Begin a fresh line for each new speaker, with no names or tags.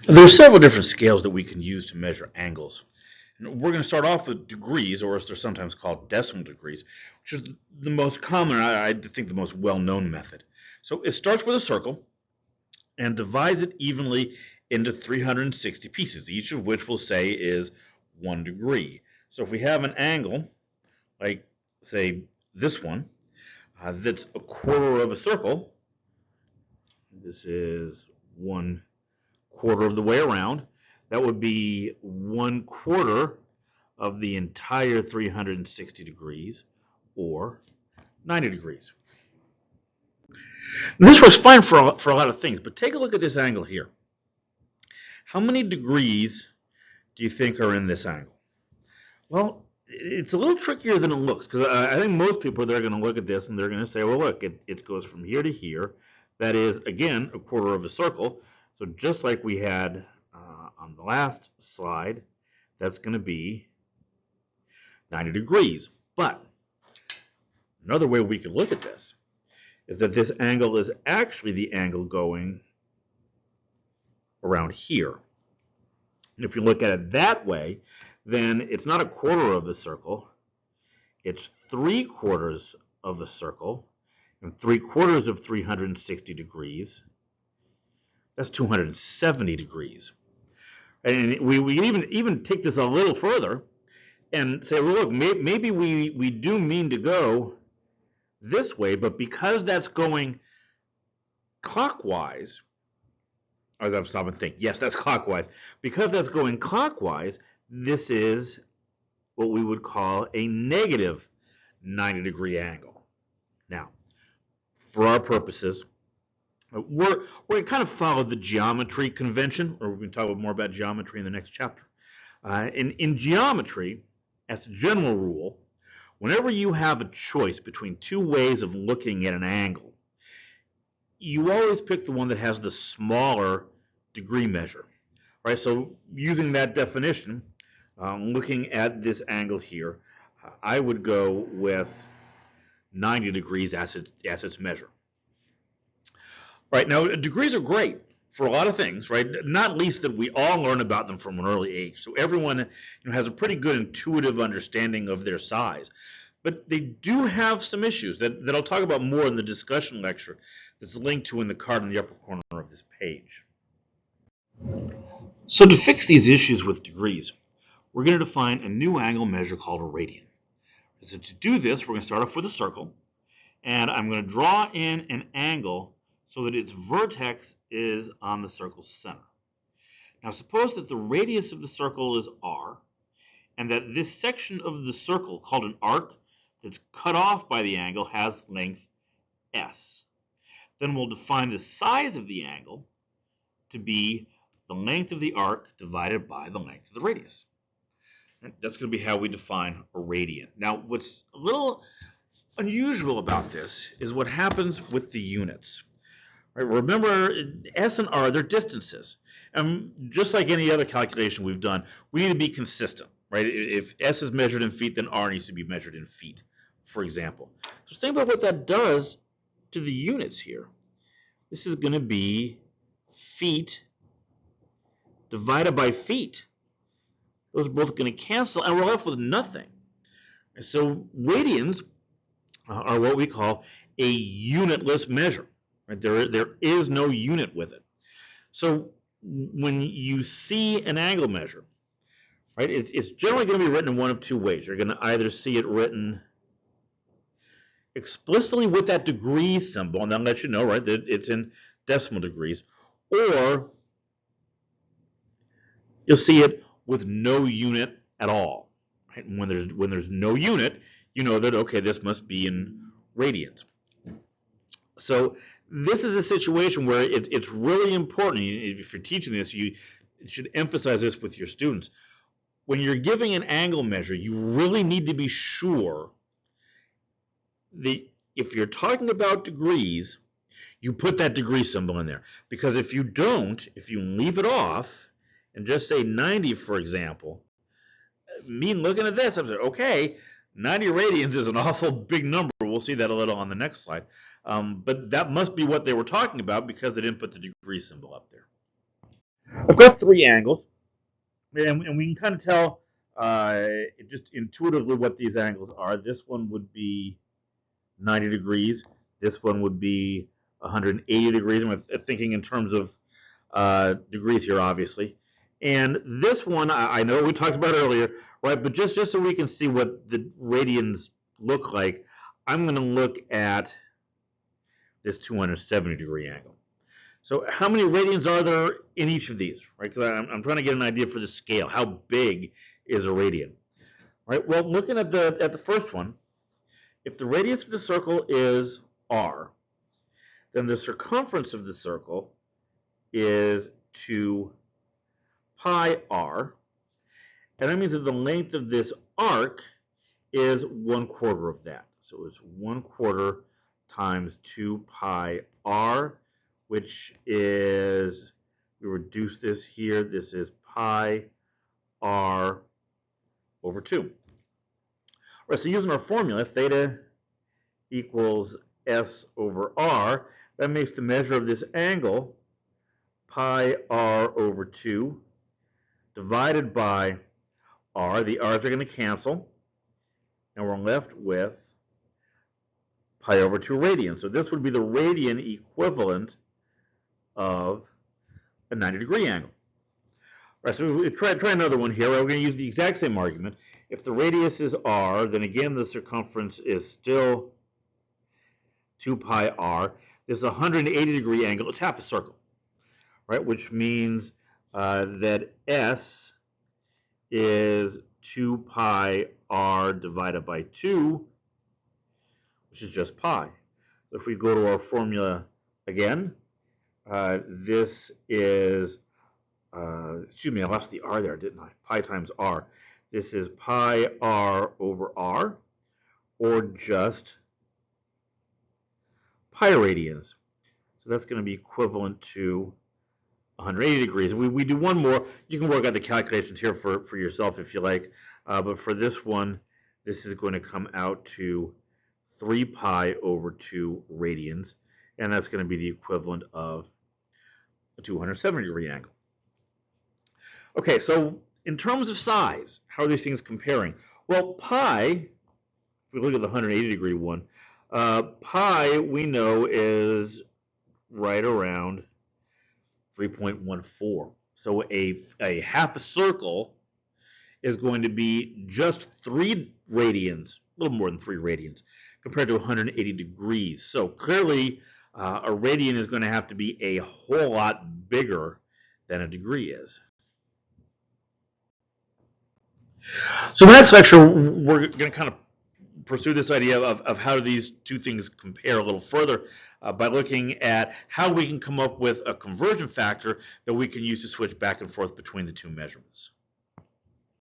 There are several different scales that we can use to measure angles. And we're going to start off with degrees, or as they're sometimes called, decimal degrees, which is the most common, I think the most well-known method. So it starts with a circle and divides it evenly into 360 pieces, each of which we'll say is 1 degree. So if we have an angle, like say this one, that's a quarter of a circle, this is 1/4 of the way around, that would be 1/4 of the entire 360 degrees, or 90 degrees. And this works fine for a lot of things, but take a look at this angle here. How many degrees do you think are in this angle? Well, it's a little trickier than it looks, because I think most people, they're going to look at this and they're going to say, well, look, it goes from here to here. That is, again, a quarter of a circle. So just like we had on the last slide, that's going to be 90 degrees. But another way we can look at this is that this angle is actually the angle going around here. And if you look at it that way, then it's not a quarter of a circle, it's 3/4 of a circle, and 3/4 of 360 degrees, that's 270 degrees. And we even take this a little further and say, well, look, maybe we do mean to go this way, but because that's going clockwise, or I'm stopping and think, yes, that's clockwise. Because that's going clockwise, this is what we would call a negative 90-degree angle. Now, for our purposes, we're going to kind of follow the geometry convention, or we're going to talk more about geometry in the next chapter. In geometry, as a general rule, whenever you have a choice between two ways of looking at an angle, you always pick the one that has the smaller degree measure. Right? So using that definition, looking at this angle here, I would go with 90 degrees as its measure. Right, now degrees are great for a lot of things, right? Not least that we all learn about them from an early age. So everyone has a pretty good intuitive understanding of their size. But they do have some issues that I'll talk about more in the discussion lecture that's linked to in the card in the upper corner of this page. So to fix these issues with degrees, we're going to define a new angle measure called a radian. So to do this, we're going to start off with a circle, and I'm going to draw in an angle so that its vertex is on the circle's center. Now suppose that the radius of the circle is r, and that this section of the circle, called an arc, that's cut off by the angle has length s. Then we'll define the size of the angle to be the length of the arc divided by the length of the radius. And that's going to be how we define a radian. Now, what's a little unusual about this is what happens with the units. Right, remember, S and R, they're distances. And just like any other calculation we've done, we need to be consistent. Right? If S is measured in feet, then R needs to be measured in feet, for example. So think about what that does to the units here. This is going to be feet divided by feet. Those are both going to cancel, and we're left with nothing. And so radians are what we call a unitless measure. Right? There is no unit with it. So when you see an angle measure, right, it's generally going to be written in one of two ways. You're going to either see it written explicitly with that degree symbol, and that'll let you know, right, that it's in decimal degrees, or you'll see it with no unit at all. Right? And when there's no unit, you know that, okay, this must be in radians. So this is a situation where it's really important. If you're teaching this, you should emphasize this with your students. When you're giving an angle measure, you really need to be sure that if you're talking about degrees, you put that degree symbol in there. Because if you don't, if you leave it off and just say 90, for example, me looking at this, I'm saying, okay, 90 radians is an awful big number. We'll see that a little on the next slide. But that must be what they were talking about because they didn't put the degree symbol up there. I've got three angles, and we can kind of tell just intuitively what these angles are. This one would be 90 degrees. This one would be 180 degrees. And we're thinking in terms of degrees here, obviously. And this one, I know we talked about earlier, right? But just so we can see what the radians look like, I'm going to look at this 270 degree angle. So how many radians are there in each of these, right? Because I'm trying to get an idea for the scale. How big is a radian, right? Well, looking at the first one, if the radius of the circle is r, then the circumference of the circle is 2 pi r, and that means that the length of this arc is 1/4 of that. So it's 1/4 times 2 pi r, which is, we reduce this here, this is pi r over 2. All right, so using our formula, theta equals s over r, that makes the measure of this angle pi r over 2 divided by r. The r's are going to cancel, and we're left with pi over 2 radians. So this would be the radian equivalent of a 90 degree angle. All right, so we try another one here. We're going to use the exact same argument. If the radius is r, then again the circumference is still 2 pi r. This is a 180 degree angle. It's half a circle, right? Which means that s is 2 pi r divided by 2, which is just pi. So if we go to our formula again, this is, excuse me, I lost the r there, didn't I? Pi times r. This is pi r over r, or just pi radians. So that's going to be equivalent to 180 degrees. We do one more. You can work out the calculations here for yourself if you like. But for this one, this is going to come out to 3 pi over 2 radians. And that's going to be the equivalent of a 270 degree angle. Okay, so in terms of size, how are these things comparing? Well, pi, if we look at the 180 degree one, pi we know is right around 3.14. So a half a circle is going to be just 3 radians, a little more than 3 radians, compared to 180 degrees. So clearly, a radian is going to have to be a whole lot bigger than a degree is. So in the next lecture, we're going to kind of pursue this idea of how these two things compare a little further by looking at how we can come up with a conversion factor that we can use to switch back and forth between the two measurements.